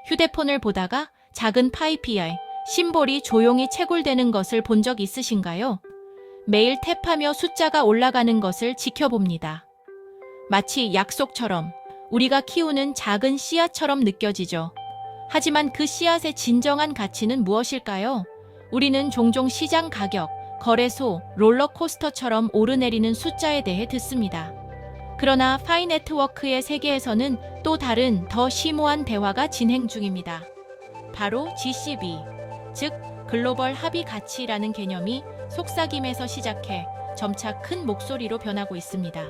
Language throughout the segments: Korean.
휴대폰을 보다가 작은 파이 PI 심볼이 조용히 채굴되는 것을 본 적 있으신가요? 매일 탭하며 숫자가 올라가는 것을 지켜봅니다. 마치 약속처럼 우리가 키우는 작은 씨앗처럼 느껴지죠. 하지만 그 씨앗의 진정한 가치는 무엇일까요? 우리는 종종 시장 가격, 거래소, 롤러코스터처럼 오르내리는 숫자에 대해 듣습니다. 그러나 파이 네트워크의 세계에서는 또 다른 더 심오한 대화가 진행 중입니다. 바로 GCB, 즉 글로벌 합의 가치라는 개념이 속삭임에서 시작해 점차 큰 목소리로 변하고 있습니다.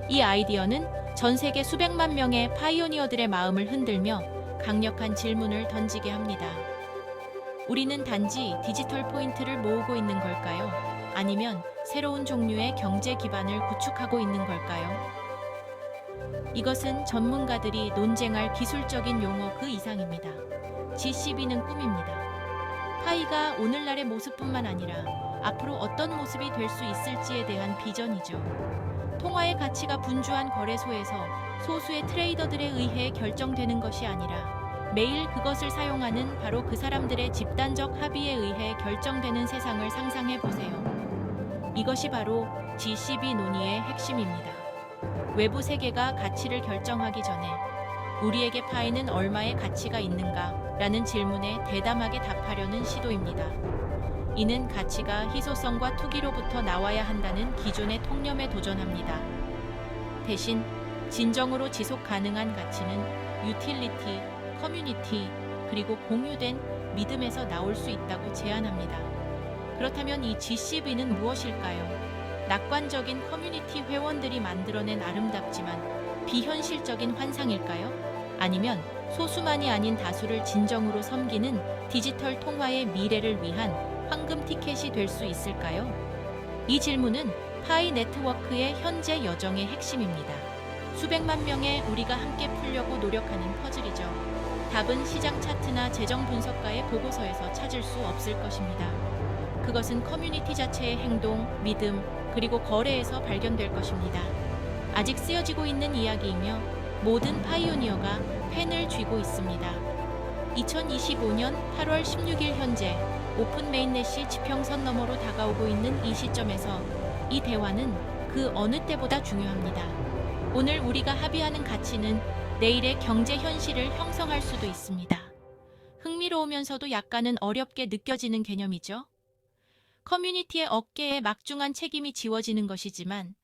이 아이디어는 전 세계 수백만 명의 파이오니어들의 마음을 흔들며 강력한 질문을 던지게 합니다. 우리는 단지 디지털 포인트를 모으고 있는 걸까요? 아니면 새로운 종류의 경제 기반을 구축하고 있는 걸까요? 이것은 전문가들이 논쟁할 기술적인 용어 그 이상입니다. GCB는 꿈입니다. 파이가 오늘날의 모습뿐만 아니라 앞으로 어떤 모습이 될 수 있을지에 대한 비전이죠. 통화의 가치가 분주한 거래소에서 소수의 트레이더들에 의해 결정되는 것이 아니라 매일 그것을 사용하는 바로 그 사람들의 집단적 합의에 의해 결정되는 세상을 상상해 보세요. 이것이 바로 GCB 논의의 핵심입니다. 외부 세계가 가치를 결정하기 전에 우리에게 파이는 얼마의 가치가 있는가? 라는 질문에 대담하게 답하려는 시도입니다. 이는 가치가 희소성과 투기로부터 나와야 한다는 기존의 통념에 도전합니다. 대신 진정으로 지속 가능한 가치는 유틸리티, 커뮤니티, 그리고 공유된 믿음에서 나올 수 있다고 제안합니다. 그렇다면 이 GCB는 무엇일까요? 낙관적인 커뮤니티 회원들이 만들어낸 아름답지만 비현실적인 환상일까요? 아니면 소수만이 아닌 다수를 진정으로 섬기는 디지털 통화의 미래를 위한 황금 티켓이 될 수 있을까요? 이 질문은 파이 네트워크의 현재 여정의 핵심입니다. 수백만 명의 우리가 함께 풀려고 노력하는 퍼즐이죠. 답은 시장 차트나 재정 분석가의 보고서에서 찾을 수 없을 것입니다. 그것은 커뮤니티 자체의 행동, 믿음, 그리고 거래에서 발견될 것입니다. 아직 쓰여지고 있는 이야기이며 모든 파이오니어가 펜을 쥐고 있습니다. 2025년 8월 16일 현재 오픈 메인넷이 지평선 너머로 다가오고 있는 이 시점에서 이 대화는 그 어느 때보다 중요합니다. 오늘 우리가 합의하는 가치는 내일의 경제 현실을 형성할 수도 있습니다. 흥미로우면서도 약간은 어렵게 느껴지는 개념이죠. 커뮤니티의 어깨에 막중한 책임이 지워지는 것이지만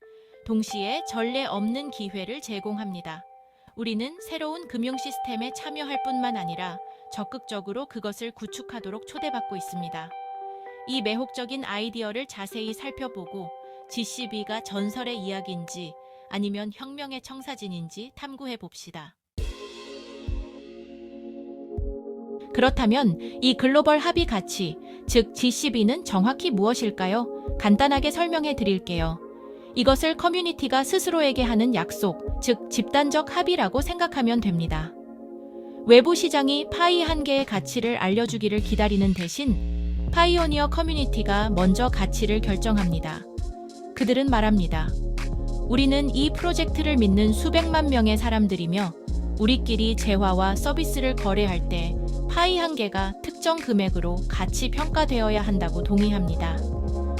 동시에 전례 없는 기회를 제공합니다. 우리는 새로운 금융 시스템에 참여할 뿐만 아니라 적극적으로 그것을 구축하도록 초대받고 있습니다. 이 매혹적인 아이디어를 자세히 살펴보고 GCB가 전설의 이야기인지 아니면 혁명의 청사진인지 탐구해 봅시다. 그렇다면 이 글로벌 합의 가치, 즉 GCB는 정확히 무엇일까요? 간단하게 설명해 드릴게요. 이것을 커뮤니티가 스스로에게 하는 약속, 즉 집단적 합의라고 생각하면 됩니다. 외부 시장이 파이 한 개의 가치를 알려주기를 기다리는 대신 파이오니어 커뮤니티가 먼저 가치를 결정합니다. 그들은 말합니다. 우리는 이 프로젝트를 믿는 수백만 명의 사람들이며 우리끼리 재화와 서비스를 거래할 때 파이 한 개가 특정 금액으로 가치 평가되어야 한다고 동의합니다.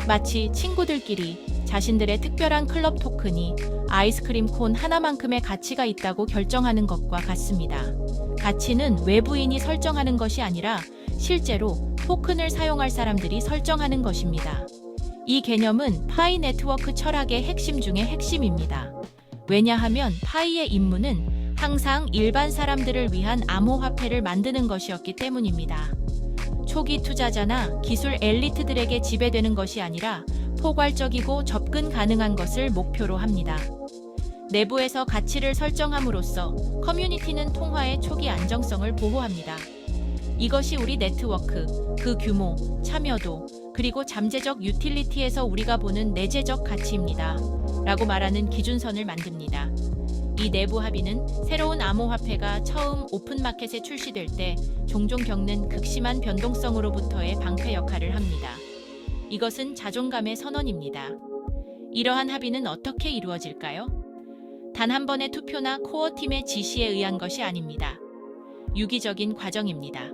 마치 친구들끼리 자신들의 특별한 클럽 토큰이 아이스크림 콘 하나만큼의 가치가 있다고 결정하는 것과 같습니다. 가치는 외부인이 설정하는 것이 아니라 실제로 토큰을 사용할 사람들이 설정하는 것입니다. 이 개념은 파이 네트워크 철학의 핵심 중의 핵심입니다. 왜냐하면 파이의 임무는 항상 일반 사람들을 위한 암호화폐를 만드는 것이었기 때문입니다. 초기 투자자나 기술 엘리트들에게 지배되는 것이 아니라 포괄적이고 접근 가능한 것을 목표로 합니다. 내부에서 가치를 설정함으로써 커뮤니티는 통화의 초기 안정성을 보호합니다. 이것이 우리 네트워크, 그 규모, 참여도, 그리고 잠재적 유틸리티에서 우리가 보는 내재적 가치입니다. 라고 말하는 기준선을 만듭니다. 이 내부 합의는 새로운 암호화폐가 처음 오픈마켓에 출시될 때 종종 겪는 극심한 변동성으로부터의 방패 역할을 합니다. 이것은 자존감의 선언입니다. 이러한 합의는 어떻게 이루어질까요? 단 한 번의 투표나 코어 팀의 지시에 의한 것이 아닙니다. 유기적인 과정입니다.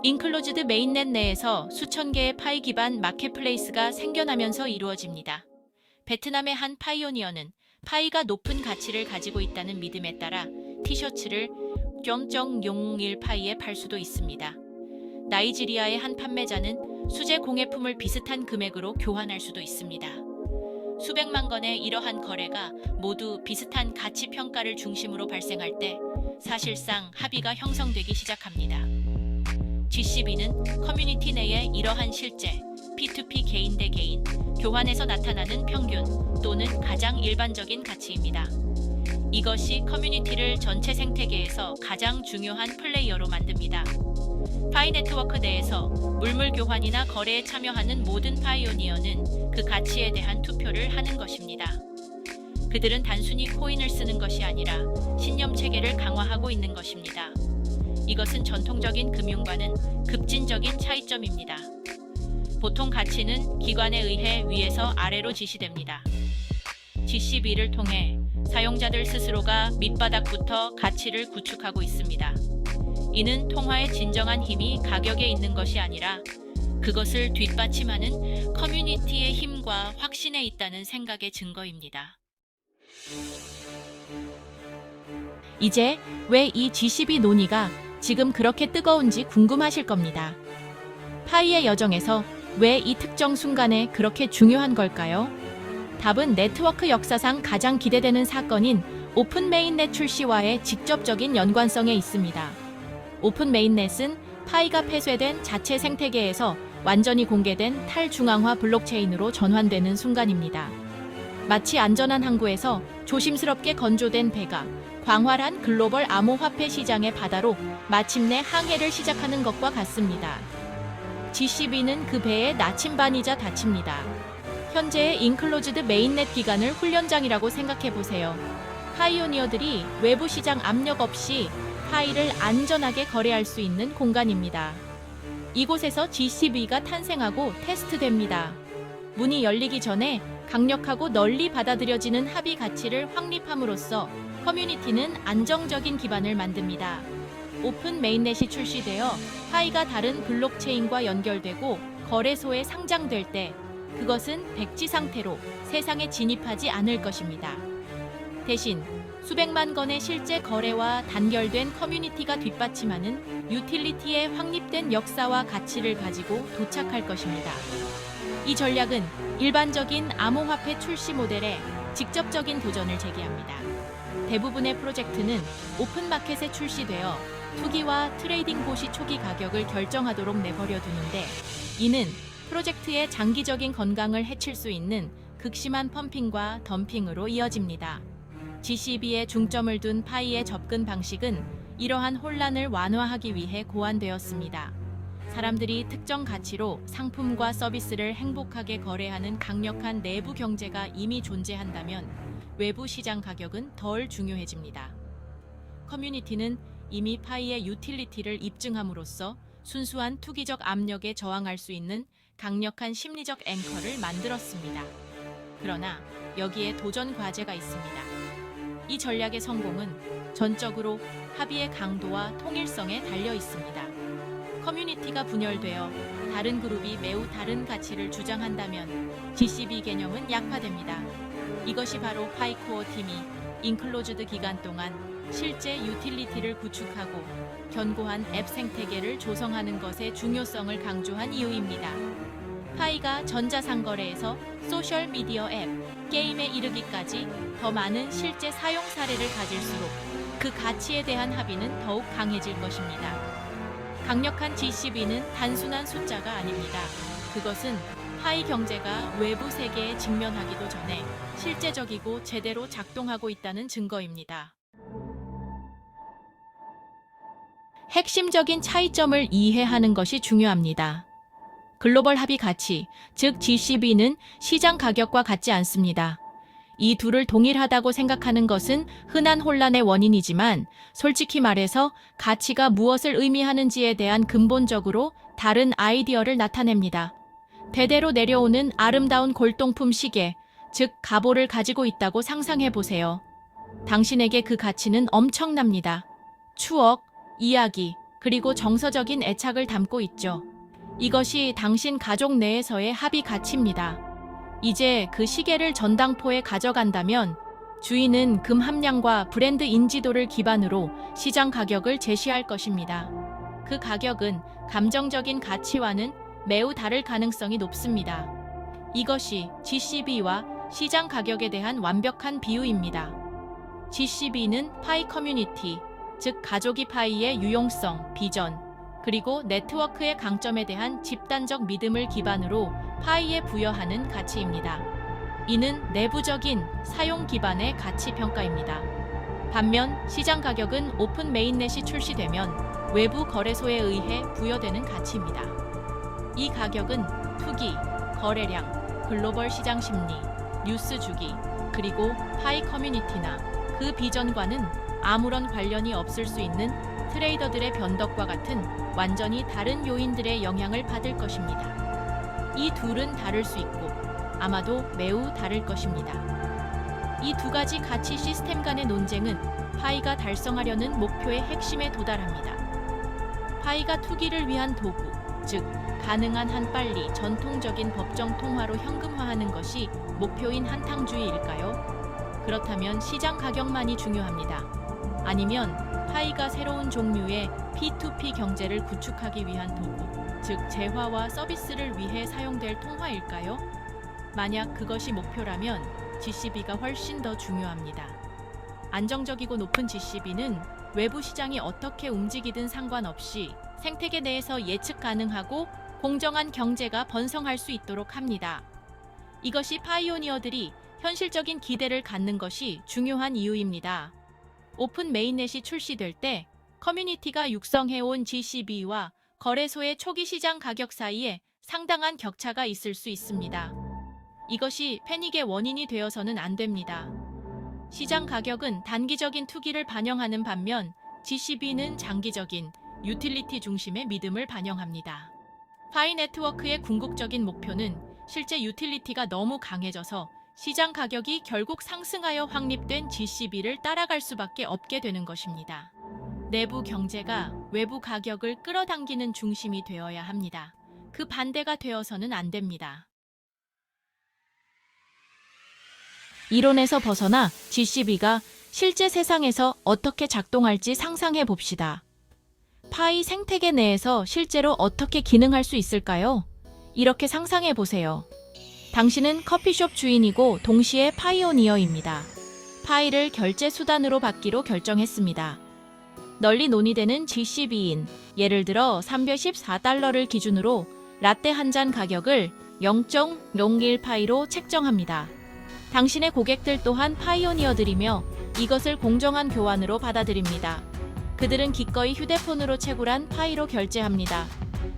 인클로즈드 메인넷 내에서 수천 개의 파이 기반 마켓플레이스가 생겨나면서 이루어집니다. 베트남의 한 파이오니어는 파이가 높은 가치를 가지고 있다는 믿음에 따라 티셔츠를 0.01 파이에 팔 수도 있습니다. 나이지리아의 한 판매자는 수제 공예품을 비슷한 금액으로 교환할 수도 있습니다. 수백만 건의 이러한 거래가 모두 비슷한 가치 평가를 중심으로 발생할 때 사실상 합의가 형성되기 시작합니다. GCB는 커뮤니티 내의 이러한 실제 P2P 개인 대 개인 교환에서 나타나는 평균 또는 가장 일반적인 가치입니다. 이것이 커뮤니티를 전체 생태계에서 가장 중요한 플레이어로 만듭니다. 파이 네트워크 내에서 물물 교환이나 거래에 참여하는 모든 파이오니어는 그 가치에 대한 투표를 하는 것입니다. 그들은 단순히 코인을 쓰는 것이 아니라 신념 체계를 강화하고 있는 것입니다. 이것은 전통적인 금융과는 급진적인 차이점입니다. 보통 가치는 기관에 의해 위에서 아래로 지시됩니다. GCB를 통해 사용자들 스스로가 밑바닥부터 가치를 구축하고 있습니다. 이는 통화의 진정한 힘이 가격에 있는 것이 아니라 그것을 뒷받침하는 커뮤니티의 힘과 확신에 있다는 생각의 증거입니다. 이제 왜 이 GCB 논의가 지금 그렇게 뜨거운지 궁금하실 겁니다. 파이의 여정에서 왜 이 특정 순간에 그렇게 중요한 걸까요? 답은 네트워크 역사상 가장 기대되는 사건인 오픈 메인넷 출시와의 직접적인 연관성에 있습니다. 오픈 메인넷은 파이가 폐쇄된 자체 생태계에서 완전히 공개된 탈중앙화 블록체인으로 전환되는 순간입니다. 마치 안전한 항구에서 조심스럽게 건조된 배가 광활한 글로벌 암호화폐 시장의 바다로 마침내 항해를 시작하는 것과 같습니다. GCB는 그 배의 나침반이자 닫힙니다. 현재의 인클로즈드 메인넷 기간을 훈련장이라고 생각해 보세요. 파이오니어들이 외부 시장 압력 없이 파이를 안전하게 거래할 수 있는 공간입니다. 이곳에서 GCB가 탄생하고 테스트됩니다. 문이 열리기 전에 강력하고 널리 받아들여지는 합의 가치를 확립함으로써 커뮤니티는 안정적인 기반을 만듭니다. 오픈 메인넷이 출시되어 파이가 다른 블록체인과 연결되고 거래소에 상장될 때 그것은 백지 상태로 세상에 진입하지 않을 것입니다. 대신 수백만 건의 실제 거래와 단결된 커뮤니티가 뒷받침하는 유틸리티의 확립된 역사와 가치를 가지고 도착할 것입니다. 이 전략은 일반적인 암호화폐 출시 모델에 직접적인 도전을 제기합니다. 대부분의 프로젝트는 오픈마켓에 출시되어 투기와 트레이딩 보시 초기 가격을 결정하도록 내버려 두는데 이는 프로젝트의 장기적인 건강을 해칠 수 있는 극심한 펌핑과 덤핑으로 이어집니다. GCB에 중점을 둔 파이의 접근 방식은 이러한 혼란을 완화하기 위해 고안되었습니다. 사람들이 특정 가치로 상품과 서비스를 행복하게 거래하는 강력한 내부 경제가 이미 존재한다면 외부 시장 가격은 덜 중요해집니다. 커뮤니티는 이미 파이의 유틸리티를 입증함으로써 순수한 투기적 압력에 저항할 수 있는 강력한 심리적 앵커를 만들었습니다. 그러나 여기에 도전 과제가 있습니다. 이 전략의 성공은 전적으로 합의의 강도와 통일성에 달려 있습니다. 커뮤니티가 분열되어 다른 그룹이 매우 다른 가치를 주장한다면 GCB 개념은 약화됩니다. 이것이 바로 파이코어 팀이 인클로즈드 기간 동안 실제 유틸리티를 구축하고 견고한 앱 생태계를 조성하는 것의 중요성을 강조한 이유입니다. 파이가 전자상거래에서 소셜미디어 앱, 게임에 이르기까지 더 많은 실제 사용 사례를 가질수록 그 가치에 대한 합의는 더욱 강해질 것입니다. 강력한 GCB는 단순한 숫자가 아닙니다. 그것은 파이 경제가 외부 세계에 직면하기도 전에 실제적이고 제대로 작동하고 있다는 증거입니다. 핵심적인 차이점을 이해하는 것이 중요합니다. 글로벌 합의 가치, 즉 GCB는 시장 가격과 같지 않습니다. 이 둘을 동일하다고 생각하는 것은 흔한 혼란의 원인이지만 솔직히 말해서 가치가 무엇을 의미하는지에 대한 근본적으로 다른 아이디어를 나타냅니다. 대대로 내려오는 아름다운 골동품 시계, 즉 가보를 가지고 있다고 상상해 보세요. 당신에게 그 가치는 엄청납니다. 추억, 이야기, 그리고 정서적인 애착을 담고 있죠. 이것이 당신 가족 내에서의 합의 가치입니다. 이제 그 시계를 전당포에 가져간다면 주인은 금 함량과 브랜드 인지도를 기반으로 시장 가격을 제시할 것입니다. 그 가격은 감정적인 가치와는 매우 다를 가능성이 높습니다. 이것이 GCB와 시장 가격에 대한 완벽한 비유입니다. GCB는 파이 커뮤니티, 즉 가족이 파이의 유용성, 비전, 그리고 네트워크의 강점에 대한 집단적 믿음을 기반으로 파이에 부여하는 가치입니다. 이는 내부적인 사용 기반의 가치 평가입니다. 반면 시장 가격은 오픈 메인넷이 출시되면 외부 거래소에 의해 부여되는 가치입니다. 이 가격은 투기, 거래량, 글로벌 시장 심리, 뉴스 주기, 그리고 파이 커뮤니티나 그 비전과는 아무런 관련이 없을 수 있는 트레이더들의 변덕과 같은 완전히 다른 요인들의 영향을 받을 것입니다. 이 둘은 다를 수 있고 아마도 매우 다를 것입니다. 이 두 가지 가치 시스템 간의 논쟁은 파이가 달성하려는 목표의 핵심에 도달합니다. 파이가 투기를 위한 도구, 즉 가능한 한 빨리 전통적인 법정 통화로 현금화하는 것이 목표인 한탕주의일까요? 그렇다면 시장 가격만이 중요합니다. 아니면 파이가 새로운 종류의 P2P 경제를 구축하기 위한 도구, 즉 재화와 서비스를 위해 사용될 통화일까요? 만약 그것이 목표라면 GCB가 훨씬 더 중요합니다. 안정적이고 높은 GCB는 외부 시장이 어떻게 움직이든 상관없이 생태계 내에서 예측 가능하고 공정한 경제가 번성할 수 있도록 합니다. 이것이 파이오니어들이 현실적인 기대를 갖는 것이 중요한 이유입니다. 오픈 메인넷이 출시될 때 커뮤니티가 육성해온 GCB와 거래소의 초기 시장 가격 사이에 상당한 격차가 있을 수 있습니다. 이것이 패닉의 원인이 되어서는 안 됩니다. 시장 가격은 단기적인 투기를 반영하는 반면 GCB는 장기적인 유틸리티 중심의 믿음을 반영합니다. 파이 네트워크의 궁극적인 목표는 실제 유틸리티가 너무 강해져서 시장 가격이 결국 상승하여 확립된 GCB를 따라갈 수밖에 없게 되는 것입니다. 내부 경제가 외부 가격을 끌어당기는 중심이 되어야 합니다. 그 반대가 되어서는 안 됩니다. 이론에서 벗어나 GCB가 실제 세상에서 어떻게 작동할지 상상해 봅시다. 파이 생태계 내에서 실제로 어떻게 기능할 수 있을까요? 이렇게 상상해 보세요. 당신은 커피숍 주인이고 동시에 파이오니어입니다. 파이를 결제 수단으로 받기로 결정했습니다. 널리 논의되는 GCB인, 예를 들어 314달러를 기준으로 라떼 한 잔 가격을 0.01 파이로 책정합니다. 당신의 고객들 또한 파이오니어들이며 이것을 공정한 교환으로 받아들입니다. 그들은 기꺼이 휴대폰으로 채굴한 파이로 결제합니다.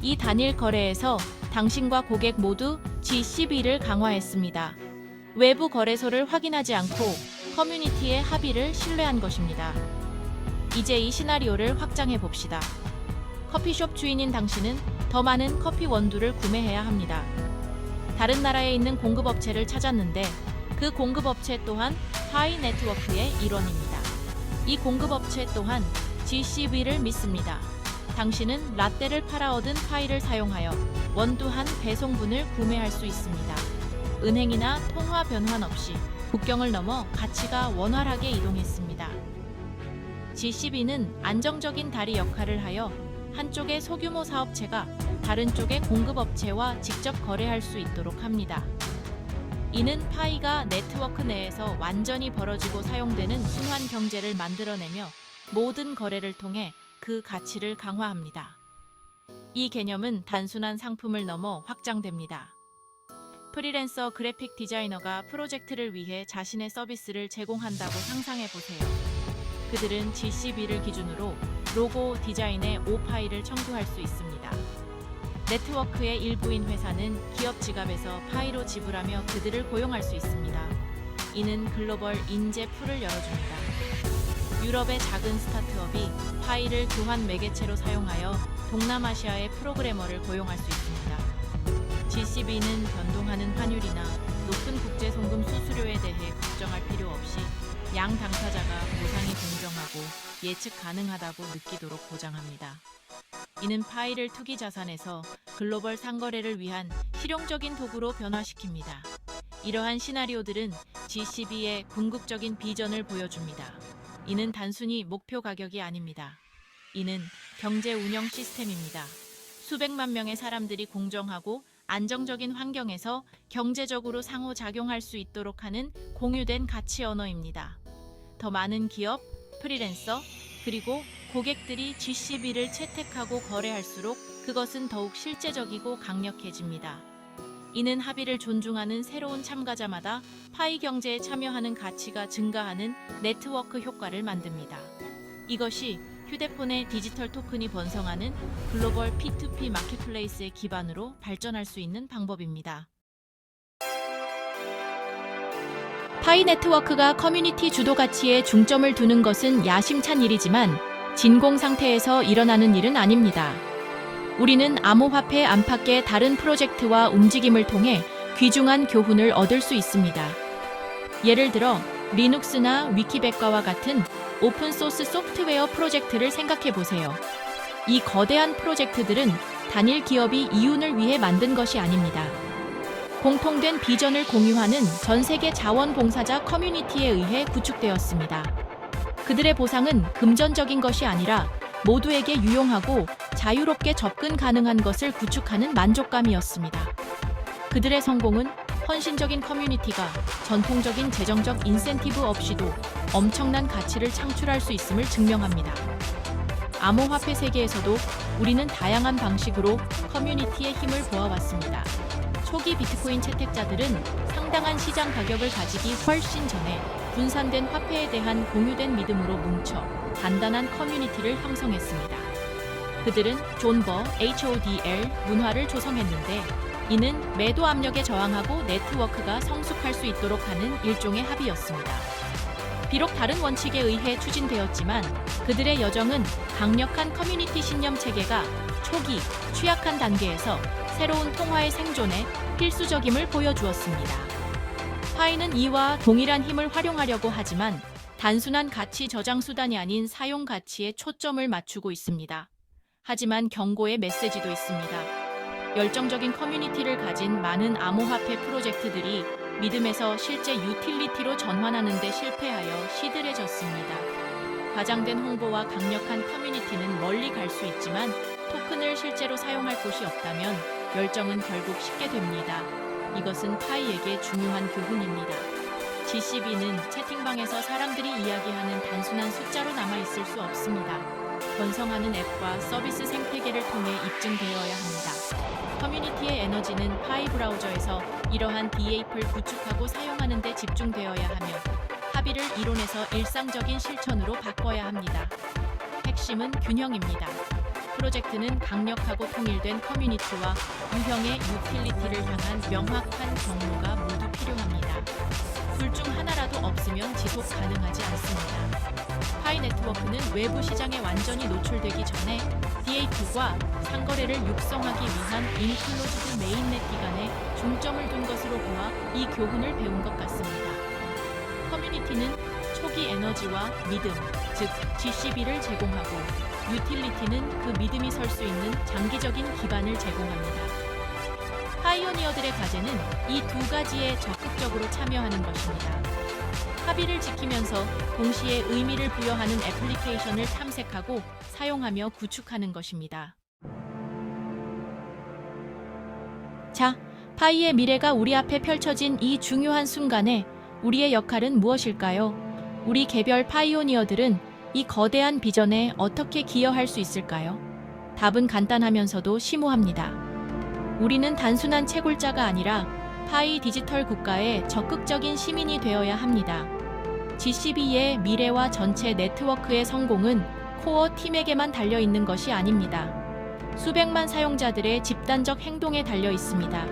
이 단일 거래에서 당신과 고객 모두 GCB를 강화했습니다. 외부 거래소를 확인하지 않고 커뮤니티의 합의를 신뢰한 것입니다. 이제 이 시나리오를 확장해 봅시다. 커피숍 주인인 당신은 더 많은 커피 원두를 구매해야 합니다. 다른 나라에 있는 공급업체를 찾았는데 그 공급업체 또한 파이 네트워크의 일원입니다. 이 공급업체 또한 GCB를 믿습니다. 당신은 라떼를 팔아 얻은 파이를 사용하여 원두 한 배송분을 구매할 수 있습니다. 은행이나 통화 변환 없이 국경을 넘어 가치가 원활하게 이동했습니다. GCB는 안정적인 다리 역할을 하여 한쪽의 소규모 사업체가 다른 쪽의 공급업체와 직접 거래할 수 있도록 합니다. 이는 파이가 네트워크 내에서 완전히 벌어지고 사용되는 순환 경제를 만들어내며 모든 거래를 통해 그 가치를 강화합니다. 이 개념은 단순한 상품을 넘어 확장됩니다. 프리랜서 그래픽 디자이너가 프로젝트를 위해 자신의 서비스를 제공한다고 상상해 보세요. 그들은 GCB를 기준으로 로고 디자인의 오파이를 청구할 수 있습니다. 네트워크의 일부인 회사는 기업 지갑에서 파이로 지불하며 그들을 고용할 수 있습니다. 이는 글로벌 인재 풀을 열어줍니다. 유럽의 작은 스타트업이 파이를 교환 매개체로 사용하여 동남아시아의 프로그래머를 고용할 수 있습니다. GCB는 변동하는 환율이나 높은 국제 송금 수수료에 대해 걱정할 필요 없이 양 당사자가 보상이 공정하고 안전하고 예측 가능하다고 느끼도록 보장합니다. 이는 파이를 투기 자산에서 글로벌 상거래를 위한 실용적인 도구로 변화시킵니다. 이러한 시나리오들은 GCB의 궁극적인 비전을 보여줍니다. 이는 단순히 목표 가격이 아닙니다. 이는 경제 운영 시스템입니다. 수백만 명의 사람들이 공정하고 안정적인 환경에서 경제적으로 상호작용할 수 있도록 하는 공유된 가치 언어입니다. 더 많은 기업, 프리랜서, 그리고 고객들이 GCB를 채택하고 거래할수록 그것은 더욱 실제적이고 강력해집니다. 이는 합의를 존중하는 새로운 참가자마다 파이 경제에 참여하는 가치가 증가하는 네트워크 효과를 만듭니다. 이것이 휴대폰의 디지털 토큰이 번성하는 글로벌 P2P 마켓플레이스의 기반으로 발전할 수 있는 방법입니다. 파이 네트워크가 커뮤니티 주도 가치에 중점을 두는 것은 야심찬 일이지만 진공 상태에서 일어나는 일은 아닙니다. 우리는 암호화폐 안팎의 다른 프로젝트와 움직임을 통해 귀중한 교훈을 얻을 수 있습니다. 예를 들어 리눅스나 위키백과와 같은 오픈소스 소프트웨어 프로젝트를 생각해 보세요. 이 거대한 프로젝트들은 단일 기업이 이윤을 위해 만든 것이 아닙니다. 공통된 비전을 공유하는 전 세계 자원봉사자 커뮤니티에 의해 구축되었습니다. 그들의 보상은 금전적인 것이 아니라 모두에게 유용하고 자유롭게 접근 가능한 것을 구축하는 만족감이었습니다. 그들의 성공은 헌신적인 커뮤니티가 전통적인 재정적 인센티브 없이도 엄청난 가치를 창출할 수 있음을 증명합니다. 암호화폐 세계에서도 우리는 다양한 방식으로 커뮤니티의 힘을 보아왔습니다. 초기 비트코인 채택자들은 상당한 시장 가격을 가지기 훨씬 전에 분산된 화폐에 대한 공유된 믿음으로 뭉쳐 단단한 커뮤니티를 형성했습니다. 그들은 존버 HODL 문화를 조성했는데 이는 매도 압력에 저항하고 네트워크가 성숙할 수 있도록 하는 일종의 합의였습니다. 비록 다른 원칙에 의해 추진되었지만 그들의 여정은 강력한 커뮤니티 신념 체계가 초기, 취약한 단계에서 새로운 통화의 생존에 필수적임을 보여주었습니다. 파이는 이와 동일한 힘을 활용하려고 하지만 단순한 가치 저장 수단이 아닌 사용 가치에 초점을 맞추고 있습니다. 하지만 경고의 메시지도 있습니다. 열정적인 커뮤니티를 가진 많은 암호화폐 프로젝트들이 믿음에서 실제 유틸리티로 전환하는 데 실패하여 시들해졌습니다. 과장된 홍보와 강력한 커뮤니티는 멀리 갈 수 있지만 토큰을 실제로 사용할 곳이 없다면 열정은 결국 식게 됩니다. 이것은 파이에게 중요한 교훈입니다. GCB는 채팅방에서 사람들이 이야기하는 단순한 숫자로 남아있을 수 없습니다. 번성하는 앱과 서비스 생태계를 통해 입증되어야 합니다. 커뮤니티의 에너지는 파이 브라우저에서 이러한 DApp을 구축하고 사용하는 데 집중되어야 하며 합의를 이론에서 일상적인 실천으로 바꿔야 합니다. 핵심은 균형입니다. 프로젝트는 강력하고 통일된 커뮤니티와 유형의 유틸리티를 향한 명확한 경로가 모두 필요합니다. 둘 중 하나라도 없으면 지속 가능하지 않습니다. 파이 네트워크는 외부 시장에 완전히 노출되기 전에 DApp과 상거래를 육성하기 위한 인클로즈드 메인넷 기반에 중점을 둔 것으로 보아 이 교훈을 배운 것 같습니다. 커뮤니티는 초기 에너지와 믿음, 즉 GCB를 제공하고 유틸리티는 그 믿음이 설 수 있는 장기적인 기반을 제공합니다. 파이오니어들의 과제는 이 두 가지에 적극적으로 참여하는 것입니다. 합의를 지키면서 동시에 의미를 부여하는 애플리케이션을 탐색하고 사용하며 구축하는 것입니다. 자, 파이의 미래가 우리 앞에 펼쳐진 이 중요한 순간에 우리의 역할은 무엇일까요? 우리 개별 파이오니어들은 이 거대한 비전에 어떻게 기여할 수 있을까요? 답은 간단하면서도 심오합니다. 우리는 단순한 채굴자가 아니라 파이 디지털 국가의 적극적인 시민이 되어야 합니다. GCB의 미래와 전체 네트워크의 성공은 코어 팀에게만 달려 있는 것이 아닙니다. 수백만 사용자들의 집단적 행동에 달려 있습니다.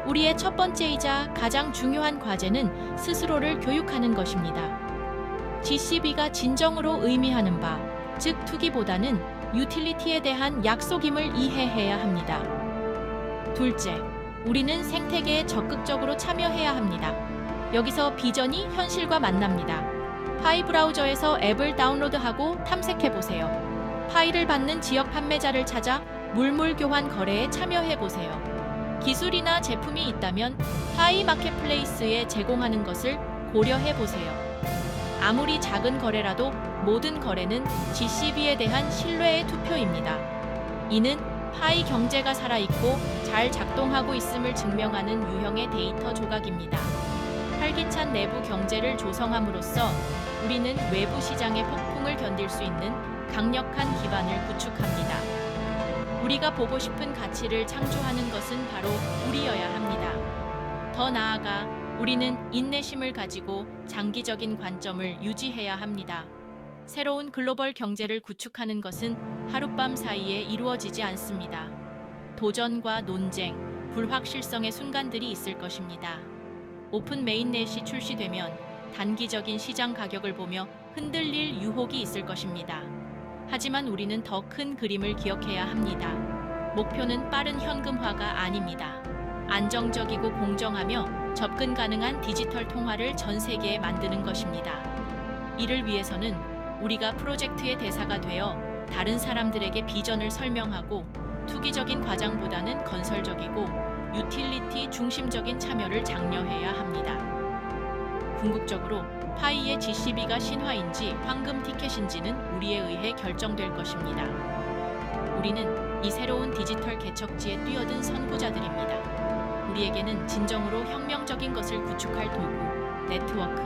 우리의 첫 번째이자 가장 중요한 과제는 스스로를 교육하는 것입니다. GCB가 진정으로 의미하는 바, 즉 투기보다는 유틸리티에 대한 약속임을 이해해야 합니다. 둘째, 우리는 생태계에 적극적으로 참여해야 합니다. 여기서 비전이 현실과 만납니다. 파이 브라우저에서 앱을 다운로드하고 탐색해보세요. 파이를 받는 지역 판매자를 찾아 물물 교환 거래에 참여해보세요. 기술이나 제품이 있다면 파이 마켓플레이스에 제공하는 것을 고려해보세요. 아무리 작은 거래라도 모든 거래는 GCB에 대한 신뢰의 투표입니다. 이는 파이 경제가 살아있고 잘 작동하고 있음을 증명하는 유형의 데이터 조각입니다. 활기찬 내부 경제를 조성함으로써 우리는 외부 시장의 폭풍을 견딜 수 있는 강력한 기반을 구축합니다. 우리가 보고 싶은 가치를 창조하는 것은 바로 우리여야 합니다. 더 나아가 우리는 인내심을 가지고 장기적인 관점을 유지해야 합니다. 새로운 글로벌 경제를 구축하는 것은 하룻밤 사이에 이루어지지 않습니다. 도전과 논쟁, 불확실성의 순간들이 있을 것입니다. 오픈 메인넷이 출시되면 단기적인 시장 가격을 보며 흔들릴 유혹이 있을 것입니다. 하지만 우리는 더 큰 그림을 기억해야 합니다. 목표는 빠른 현금화가 아닙니다. 안정적이고 공정하며 접근 가능한 디지털 통화를 전 세계에 만드는 것입니다. 이를 위해서는 우리가 프로젝트의 대사가 되어 다른 사람들에게 비전을 설명하고 투기적인 과장보다는 건설적이고 유틸리티 중심적인 참여를 장려해야 합니다. 궁극적으로 파이의 GCB가 신화인지 황금 티켓인지는 우리에 의해 결정될 것입니다. 우리는 이 새로운 디지털 개척지에 뛰어든 선구자들입니다. 우리에게는 진정으로 혁명적인 것을 구축할 도구, 네트워크,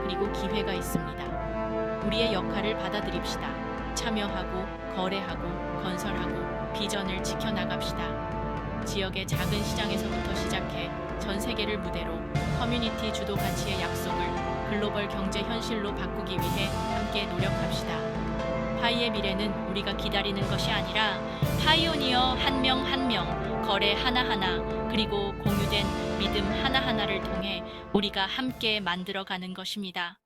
그리고 기회가 있습니다. 우리의 역할을 받아들입시다. 참여하고, 거래하고, 건설하고, 비전을 지켜나갑시다. 지역의 작은 시장에서부터 시작해 전 세계를 무대로 커뮤니티 주도 가치의 약속을 글로벌 경제 현실로 바꾸기 위해 함께 노력합시다. 파이의 미래는 우리가 기다리는 것이 아니라 파이오니어 한 명 한 명, 거래 하나하나, 그리고 공유된 믿음 하나하나를 통해 우리가 함께 만들어가는 것입니다.